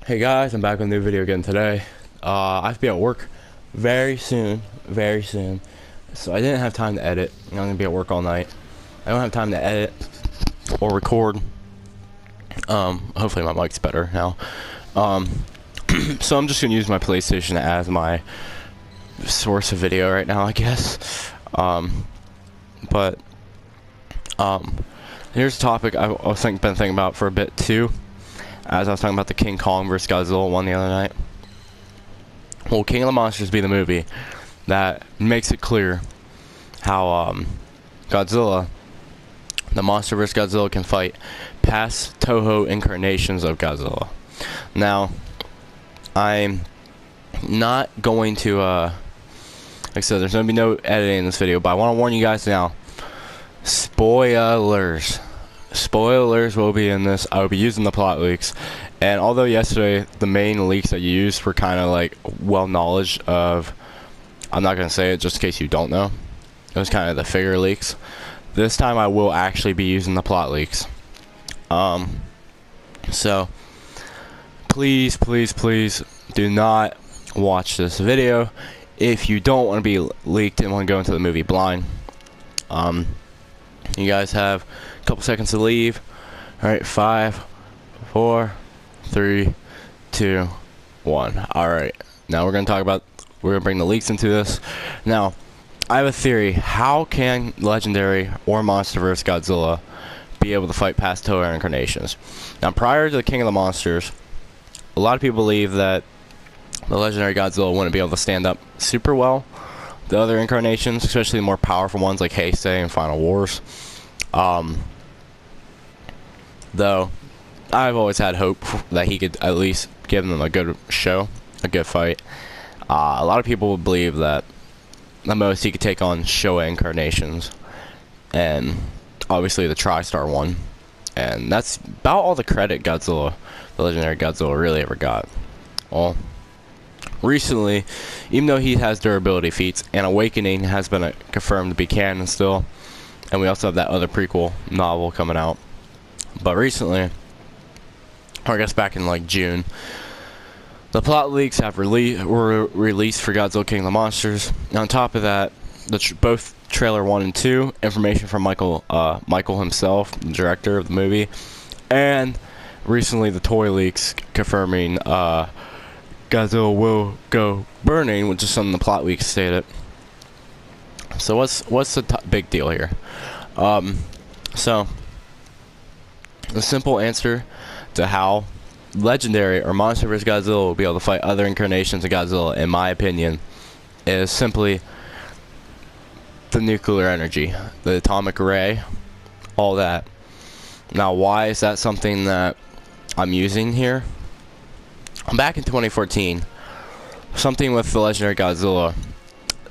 Hey guys, I'm back with a new video again today. I have to be at work very soon, so I didn't have time to edit. I'm gonna be at work all night. I don't have time to edit or record. Hopefully my mic's better now. So I'm just gonna use my PlayStation as my source of video right now, I guess. Here's a topic I was been thinking about for a bit too. As I was talking about the King Kong vs. Godzilla one the other night. Will King of the Monsters be the movie that makes it clear how Godzilla, the monster vs. Godzilla, can fight past Toho incarnations of Godzilla? Now, I'm not going to, like I said, there's going to be no editing in this video, but I want to warn you guys now. Spoilers will be in this. I will be using the plot leaks, and although yesterday the main leaks that you used were kind of like well knowledge of, I'm not gonna say it just in case you don't know, it was kind of the figure leaks. This time I will actually be using the plot leaks. So please do not watch this video if you don't want to be leaked and want to go into the movie blind. You guys have a couple seconds to leave. Alright, 5, 4, 3, 2, 1. Alright, now we're going to bring the leaks into this. Now, I have a theory. How can Legendary or Monsterverse Godzilla be able to fight past Toho incarnations? Now, prior to the King of the Monsters, a lot of people believe that the Legendary Godzilla wouldn't be able to stand up super well the other incarnations, especially the more powerful ones like Heisei and Final Wars. Though I've always had hope that he could at least give them a good show, a good fight. A lot of people would believe that the most he could take on Showa incarnations, and obviously the Tristar one, and that's about all the credit Godzilla, the Legendary Godzilla, really ever got. Well, recently, even though he has durability feats, and Awakening has been confirmed to be canon still, and we also have that other prequel novel coming out. But recently, or I guess back in like June, the plot leaks have were released for Godzilla King of the Monsters. And on top of that, both trailer 1 and 2, information from Michael himself, the director of the movie, and recently the toy leaks confirming Godzilla will go burning, which is something the plot leaks stated. So what's the big deal here? So the simple answer to how Legendary or Monster vs. Godzilla will be able to fight other incarnations of Godzilla, in my opinion, is simply the nuclear energy, the atomic ray, all that. Now, why is that something that I'm using here? Back in 2014, something with the Legendary Godzilla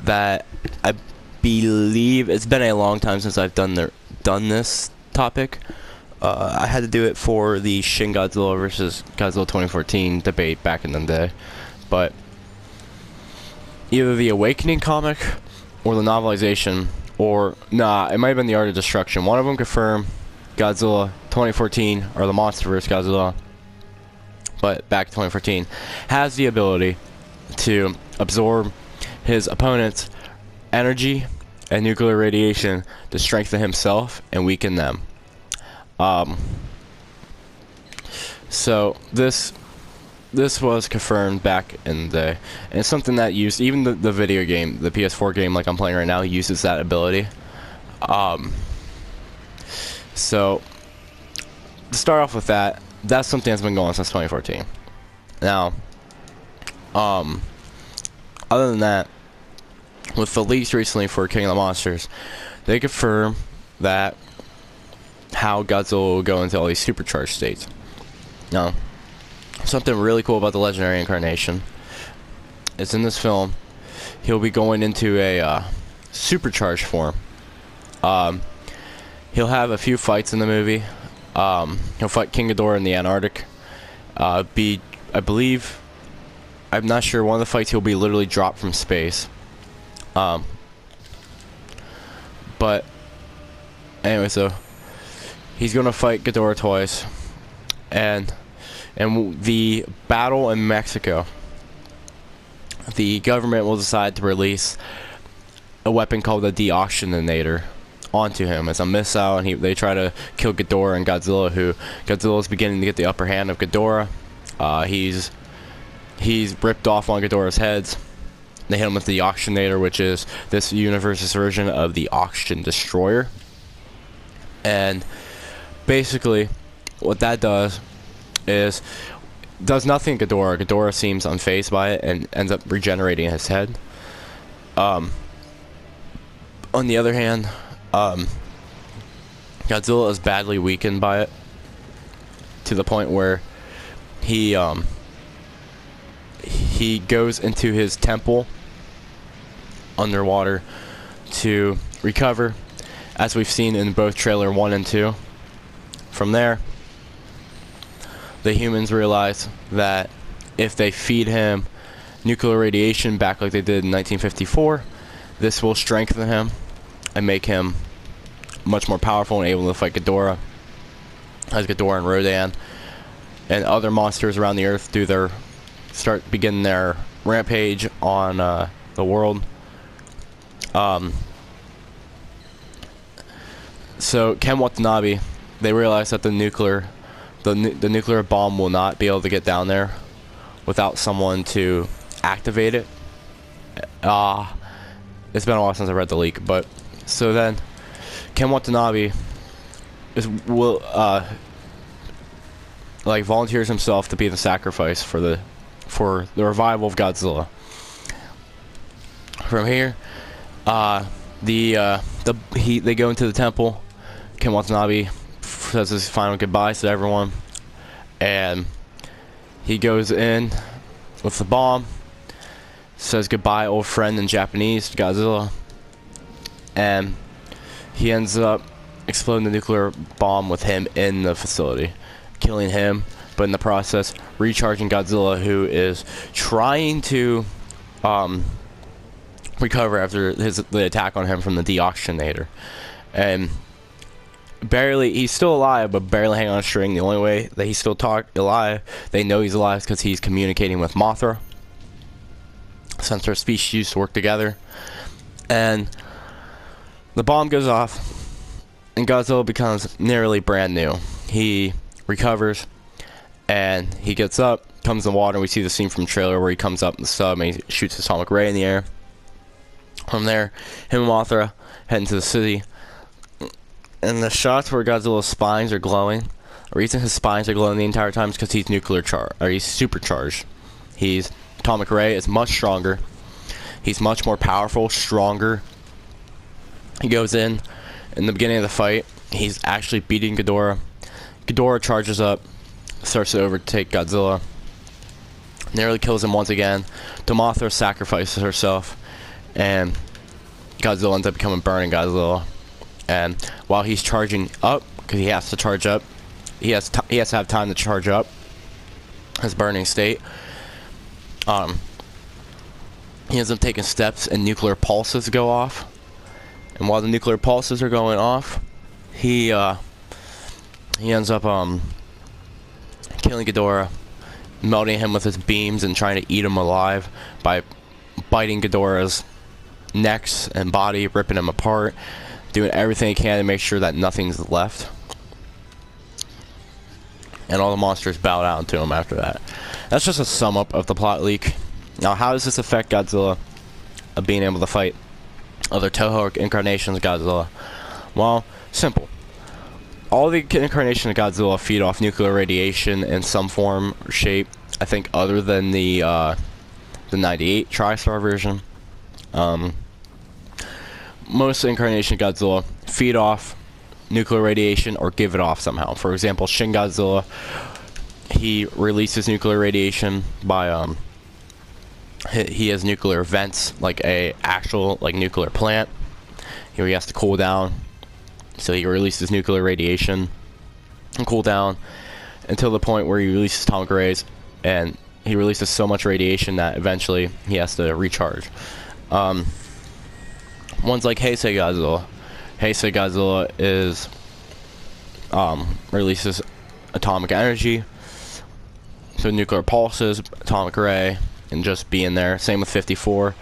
that I believe, it's been a long time since I've done this topic. I had to do it for the Shin Godzilla versus Godzilla 2014 debate back in the day, but either the Awakening comic or the novelization, or it might have been the Art of Destruction. One of them confirmed Godzilla 2014 or the Monsterverse Godzilla, but back in 2014, has the ability to absorb his opponent's energy and nuclear radiation to strengthen himself and weaken them. So this was confirmed back in the day, and it's something that used, even the video game, the PS4 game like I'm playing right now, uses that ability. So to start off with that's something that's been going on since 2014. Now, other than that, with the leaks recently for King of the Monsters, they confirm that how Godzilla will go into all these supercharged states. Now, something really cool about the Legendary incarnation is in this film, he'll be going into a supercharged form. He'll have a few fights in the movie. He'll fight King Ghidorah in the Antarctic. I believe, I'm not sure, one of the fights he'll be literally dropped from space. But anyway, so he's gonna fight Ghidorah twice, and in the battle in Mexico, the government will decide to release a weapon called the Deoxygenator onto him as a missile, and they try to kill Ghidorah and Godzilla, who Godzilla is beginning to get the upper hand of Ghidorah. He's ripped off one of Ghidorah's heads. They hit him with the Deoxygenator, which is this universe's version of the Oxygen Destroyer. And basically what that does is does nothing to Ghidorah. Ghidorah seems unfazed by it and ends up regenerating his head. On the other hand, Godzilla is badly weakened by it to the point where he goes into his temple underwater to recover, as we've seen in both trailer 1 and 2. From there, the humans realize that if they feed him nuclear radiation back like they did in 1954, this will strengthen him and make him much more powerful and able to fight Ghidorah, as Ghidorah and Rodan and other monsters around the earth begin their rampage on the world. So Ken Watanabe, they realize that the nuclear bomb will not be able to get down there without someone to activate it. It's been a while since I read the leak, but so then Ken Watanabe volunteers himself to be the sacrifice for the revival of Godzilla. From here, they go into the temple. Ken Watanabe says his final goodbyes to everyone, and he goes in with the bomb, says goodbye old friend in Japanese to Godzilla, and he ends up exploding the nuclear bomb with him in the facility, killing him, but in the process recharging Godzilla, who is trying to recover after the attack on him from the Deoxygenator. And he's still alive, but barely hanging on a string. The only way that he's still alive, they know he's alive, is because he's communicating with Mothra, since their species used to work together. And the bomb goes off, and Godzilla becomes nearly brand new. He recovers, and he gets up, comes in the water, and we see the scene from the trailer where he comes up in the sub and he shoots his atomic ray in the air. From there, him and Mothra head into the city, and the shots where Godzilla's spines are glowing, the reason his spines are glowing the entire time is because he's he's supercharged. His atomic ray is much stronger. He's much more powerful, stronger. He goes in the beginning of the fight, he's actually beating Ghidorah. Ghidorah charges up, starts to overtake Godzilla, nearly kills him once again. Mothra sacrifices herself, and Godzilla ends up becoming Burning Godzilla. And while he's charging up, because he has to charge up, he has to have time to charge up his burning state. He ends up taking steps, and nuclear pulses go off. And while the nuclear pulses are going off, he ends up killing Ghidorah, melting him with his beams and trying to eat him alive by biting Ghidorah's necks and body, ripping him apart, doing everything he can to make sure that nothing's left. And all the monsters bow down to him after that. That's just a sum up of the plot leak. Now, how does this affect Godzilla being able to fight other Toho incarnations of Godzilla? Well, simple. All the incarnations of Godzilla feed off nuclear radiation in some form or shape, I think, other than the 98 Tristar version. Most incarnations of Godzilla feed off nuclear radiation or give it off somehow. For example, Shin Godzilla, he releases nuclear radiation by he has nuclear vents, like a actual nuclear plant. He has to cool down, so he releases nuclear radiation and cool down until the point where he releases atomic rays, and he releases so much radiation that eventually he has to recharge. Ones like Heisei Godzilla. Heisei Godzilla releases atomic energy, So nuclear pulses, atomic ray, and just being there. Same with 54.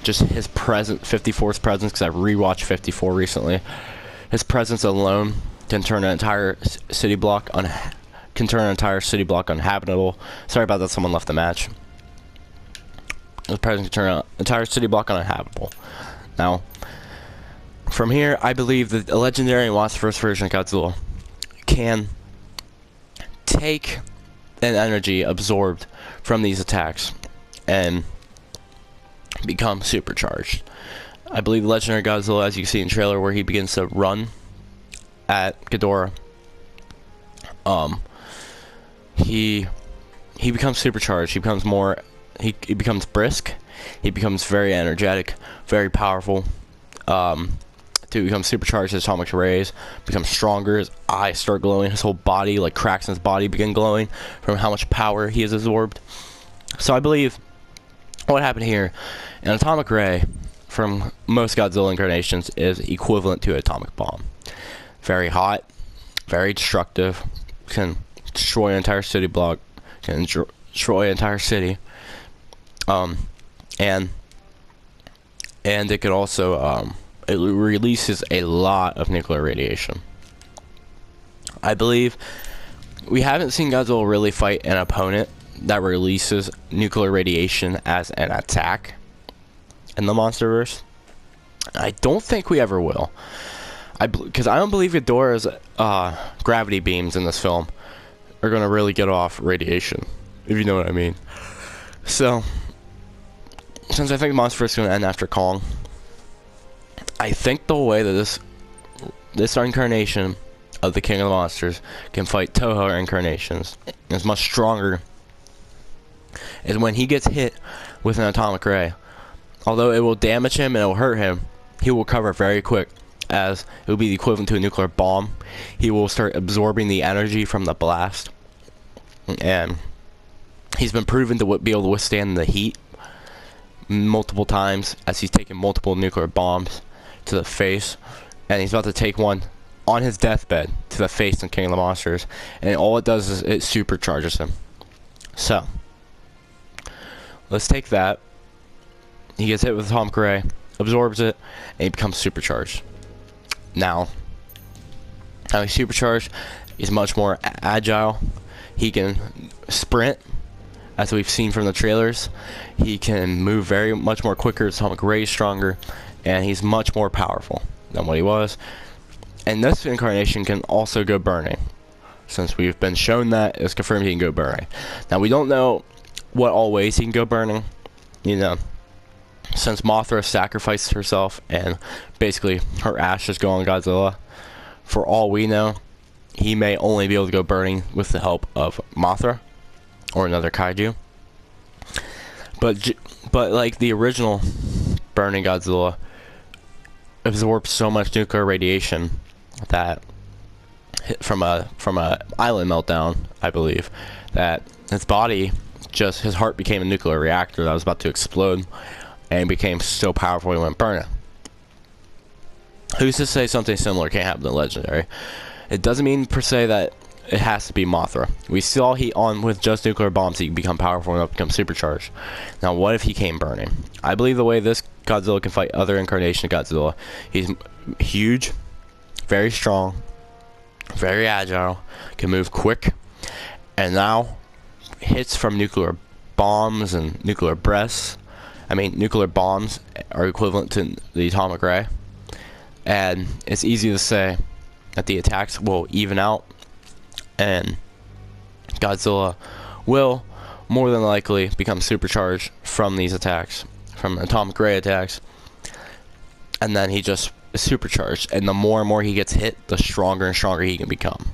Just his presence, 54's presence, because I've rewatched 54 recently. His presence alone can turn an entire city block uninhabitable. Sorry about that, someone left the match. His presence can turn an entire city block uninhabitable. Now, from here, I believe that the legendary Monsterverse version of Godzilla can take an energy absorbed from these attacks and become supercharged. I believe legendary Godzilla, as you can see in the trailer, where he begins to run at Ghidorah, he becomes supercharged. He becomes more. He becomes brisk. He becomes very energetic, very powerful. To become supercharged, his atomic rays become stronger. His eyes start glowing. His whole body, like cracks in his body, begin glowing from how much power he has absorbed. So I believe what happened here, an atomic ray from most Godzilla incarnations is equivalent to an atomic bomb. Very hot, very destructive, can destroy an entire city block, can destroy an entire city, and it could also it releases a lot of nuclear radiation. I believe we haven't seen Godzilla really fight an opponent that releases nuclear radiation as an attack in the Monsterverse. I don't think we ever will. Because I don't believe Ghidorah's gravity beams in this film are going to really get off radiation, if you know what I mean. So, since I think the Monsterverse is going to end after Kong, I think the way that this incarnation of the King of the Monsters can fight Toho Incarnations is much stronger is when he gets hit with an atomic ray. Although it will damage him and it will hurt him, he will recover very quick, as it will be the equivalent to a nuclear bomb. He will start absorbing the energy from the blast, and he's been proven to be able to withstand the heat multiple times, as he's taken multiple nuclear bombs to the face, and he's about to take one on his deathbed to the face in King of the Monsters, and all it does is it supercharges him. So let's take that. He gets hit with atomic ray, absorbs it, and he becomes supercharged. Now he's supercharged, he's much more agile. He can sprint, as we've seen from the trailers. He can move very much more quicker. His atomic ray is stronger, and he's much more powerful than what he was. And this incarnation can also go burning. Since we've been shown that, it's confirmed he can go burning. Now, we don't know what all ways he can go burning. You know, since Mothra sacrificed herself and basically her ashes go on Godzilla, for all we know, he may only be able to go burning with the help of Mothra or another kaiju. But like the original burning Godzilla absorbed so much nuclear radiation that from a island meltdown, I believe, that his body, just his heart became a nuclear reactor that was about to explode, and became so powerful he went burning. Who's to say something similar can't happen to Legendary? It doesn't mean per se that it has to be Mothra. We saw with just nuclear bombs he can become powerful and become supercharged. Now what if he came burning? I believe the way this Godzilla can fight other incarnations of Godzilla, he's huge, very strong, very agile, can move quick, and now hits from nuclear bombs and nuclear breaths. I mean, nuclear bombs are equivalent to the atomic ray, and it's easy to say that the attacks will even out, and Godzilla will more than likely become supercharged from these attacks, from atomic ray attacks, and then he just is supercharged, and the more and more he gets hit, the stronger and stronger he can become.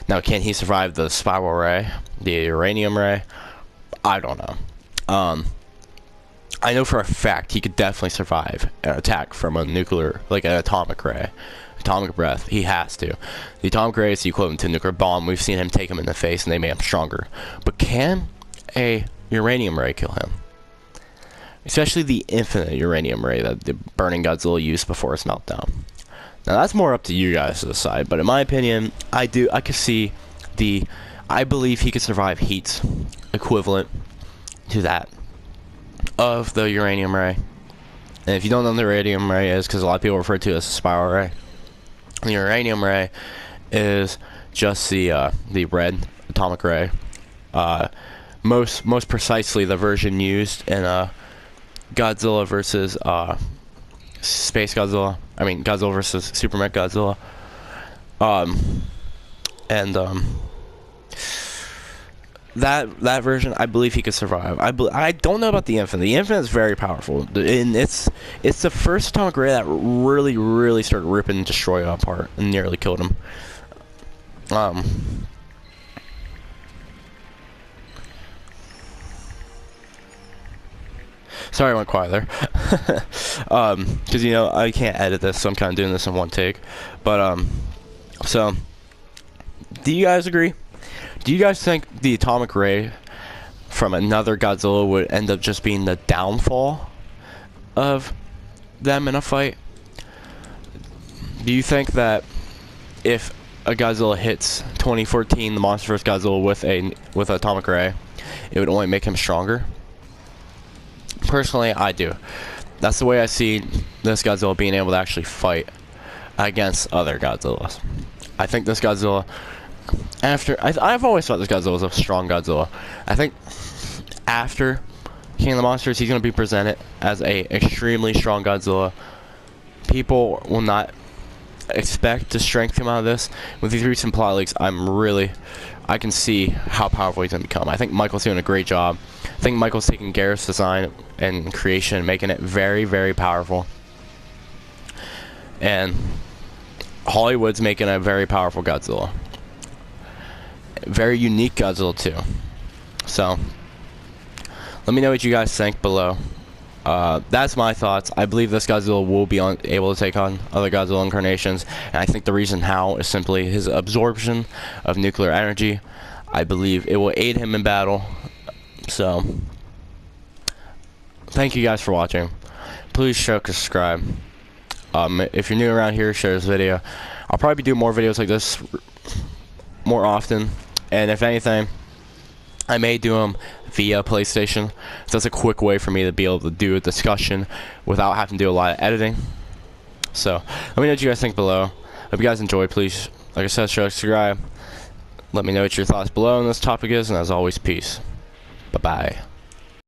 Now, can he survive the spiral ray, the uranium ray? I don't know. I know for a fact he could definitely survive an attack from a nuclear, like an atomic ray. Atomic breath, he has to. The atomic ray is the equivalent to a nuclear bomb. We've seen him take him in the face and they made him stronger. But can a uranium ray kill him? Especially the infinite uranium ray that the burning Godzilla used before his meltdown. Now that's more up to you guys to decide, but in my opinion, I could see the I believe he could survive heats equivalent to that of the uranium ray. And if you don't know what the uranium ray is, because a lot of people refer to it as a spiral ray, the uranium ray is just the red atomic ray. Most precisely, the version used in Godzilla versus Space Godzilla. I mean, Godzilla versus Super Mech Godzilla. That version, I believe he could survive. I don't know about the Infinite. The Infinite is very powerful, and it's the first atomic ray that really started ripping Destroyer apart and nearly killed him. Sorry I went quiet there. Because, you know, I can't edit this, so I'm kind of doing this in one take. But, so, do you guys agree? Do you guys think the atomic ray from another Godzilla would end up just being the downfall of them in a fight? Do you think that if a Godzilla hits 2014, the Monsterverse Godzilla with an atomic ray, it would only make him stronger? Personally, I do. That's the way I see this Godzilla being able to actually fight against other Godzillas. I think this Godzilla, I've always thought this Godzilla was a strong Godzilla. I think after King of the Monsters, he's going to be presented as a extremely strong Godzilla. People will not expect the strength to come out of this. With these recent plot leaks, I can see how powerful he's going to become. I think Michael's doing a great job. I think Michael's taking Gareth's design and creation and making it very powerful. And Hollywood's making a very powerful Godzilla. Very unique Godzilla too. So, let me know what you guys think below. That's my thoughts. I believe this Godzilla will be able to take on other Godzilla incarnations, and I think the reason how is simply his absorption of nuclear energy. I believe it will aid him in battle. So, thank you guys for watching. Please subscribe. If you're new around here, share this video. I'll probably do more videos like this more often, and if anything, I may do them via PlayStation. So that's a quick way for me to be able to do a discussion without having to do a lot of editing. So, let me know what you guys think below. Hope you guys enjoy. Please, like I said, subscribe. Let me know what your thoughts below on this topic is, and as always, peace. Bye-bye.